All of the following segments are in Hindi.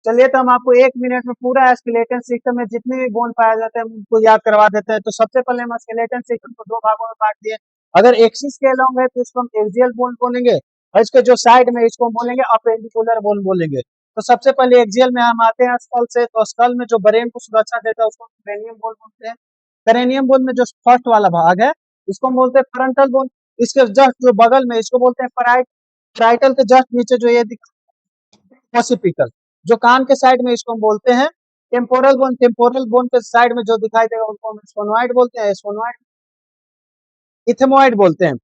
चलिए तो हम आपको 1 मिनट में पूरा स्केलेटन सिस्टम में जितने भी बोन पाया जाता है उनको याद करवा देते हैं। तो सबसे पहले हम स्केलेटन सिस्टम को दो भागों में बांट दिए। अगर एक्सिस के अलोंग है तो इसको हम एक्सियल बोन बोलेंगे, और इसके जो साइड में इसको हम बोलेंगे अपेंडिकुलर बोन बोलेंगे। तो सबसे पहले एक्सियल में हम आते हैं स्कल से। तो स्कल में जो ब्रेन को सुरक्षा देता है उसको क्रेनियम बोन बोलते हैं। क्रेनियम बोन में जो फर्स्ट वाला भाग है इसको हम बोलते हैं फ्रंटल बोन। इसके जस्ट जो बगल में इसको बोलते हैं पराइट। पराइटल के जस्ट नीचे जो ये ऑसिपिटल, जो कान के साइड में इसको हम बोलते हैं टेम्पोरल बोन। टेम्पोरल बोन के साइड में जो दिखाई देगा उनको हम स्फोनोइड बोलते हैं, स्फोनोइड इथेमोइड बोलते हैं।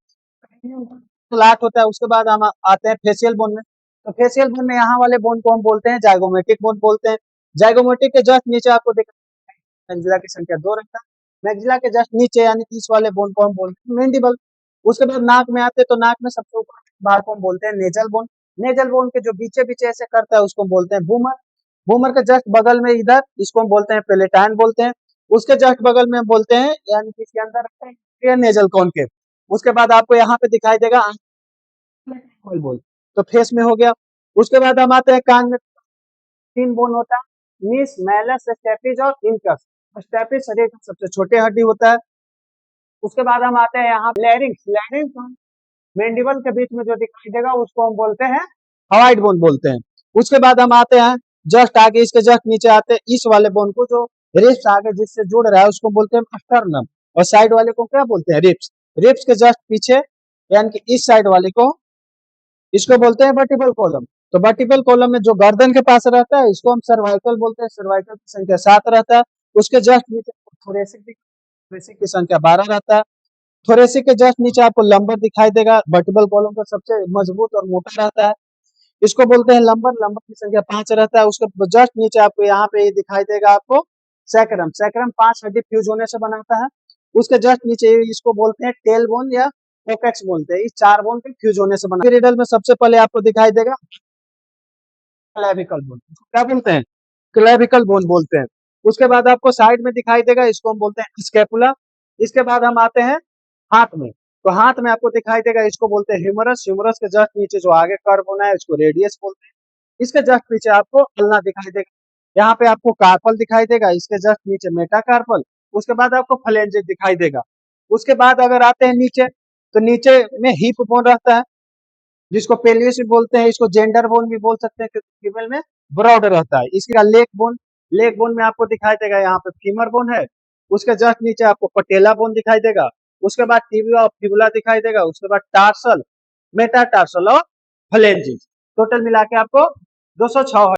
फ्लैट होता है। उसके बाद हम आते हैं फेशियल बोन में। तो फेशियल बोन में यहाँ वाले बोन को हम बोलते हैं जाइगोमेटिक बोन बोलते हैं। जाइगोमेटिक के जस्ट नीचे आपको दिख मैक्सिला की संख्या 2 रहता है। मैक्सिला के जस्ट नीचे यानी कि इस वाले बोन को हम बोलते हैं मैंडिबल। उसके बाद नाक में आते हैं। तो नाक में सबसे ऊपर भाग को हम बोलते हैं नेजल बोन। नेजल बोन के जो बीचे बीचे ऐसे करता है उसको हम बोलते हैं बूमर। बूमर के जस्ट बगल में इधर इसको हम बोलते हैं पेलेटाइन बोलते हैं। उसके जस्ट बगल में हम बोलते हैं यानी कि इसके अंदर रखते हैं नेजल कॉनकेव। उसके बाद आपको यहाँ पे दिखाई देगा बोल। तो फेस में हो गया। उसके बाद हम आते हैं कान में। 3 बोन होता है, नीस, मैलस, स्टेपिस और इंकस। स्टेपिस शरीर का सबसे छोटे हड्डी होता है। उसके बाद हम आते हैं यहाँ लैरिंक्स। लैरिंक्स मैंडिबल के बीच में जो दिखाई देगा उसको हम बोलते हैं हवाइड बोन बोलते हैं। उसके बाद हम आते हैं जस्ट आगे, इसके जस्ट नीचे आते हैं इस वाले बोन को जो रिप्स आगे जिससे जुड़ रहा है उसको बोलते हैं स्टर्नम, और साइड वाले को क्या बोलते हैं रिप्स। रिप्स के जस्ट पीछे यानी कि इस साइड वाले को इसको बोलते हैं वर्टिबल कॉलम। तो वर्टिबल कॉलम में जो गर्दन के पास रहता है इसको हम सर्वाइकल बोलते हैं। सर्वाइकल की संख्या 7 रहता है। उसके जस्ट नीचे थोरेसिक, थोरेसिक की संख्या 12 रहता है। थोरेसिक के जस्ट नीचे आपको लंबर दिखाई देगा। वर्टिबल कॉलम का सबसे मजबूत और मोटा रहता है, इसको बोलते हैं लंबर। लंबर की संख्या 5 रहता है। उसके जस्ट नीचे आपको यहाँ पे दिखाई देगा आपको सैक्रम। सैक्रम 5 हड्डी फ्यूज होने से बनाता है। उसके जस्ट नीचे इसको बोलते हैं टेल बोन या कोकेक्स बोलते हैं। इस 4 बोन के फ्यूज होने से बना। रिडल में सबसे पहले आपको दिखाई देगा क्लेविकल बोन। क्या बोलते हैं? क्लेविकल बोन बोलते हैं। उसके बाद आपको साइड में दिखाई देगा, इसको हम बोलते हैं स्कैपुला। इसके बाद हम आते हैं हाथ में। तो हाथ में आपको दिखाई देगा, इसको बोलते हैं ह्यूमरस। ह्यूमरस के जस्ट नीचे जो आगे कर्व होना है इसको रेडियस बोलते हैं। इसके जस्ट पीछे आपको अल्ना दिखाई देगा। यहाँ पे आपको कार्पल दिखाई देगा, इसके जस्ट नीचे मेटाकार्पल। उसके बाद आपको फ्लेंजेस दिखाई देगा। उसके बाद अगर आते हैं नीचे, तो नीचे में हिप बोन रहता है जिसको पेलियस भी बोलते हैं। इसको जेंडर बोन भी बोल सकते हैं क्योंकि फीमेल में ब्रॉड रहता है। इसका लेग बोन, लेग बोन में आपको दिखाई देगा यहाँ पे फीमर बोन है। उसके जस्ट नीचे आपको पटेला बोन दिखाई देगा। उसके बाद टिबिया और फिबुला दिखाई देगा। उसके बाद टार्सल, मेटाटार्सल और फ्लेंजिस। टोटल मिला के आपको 206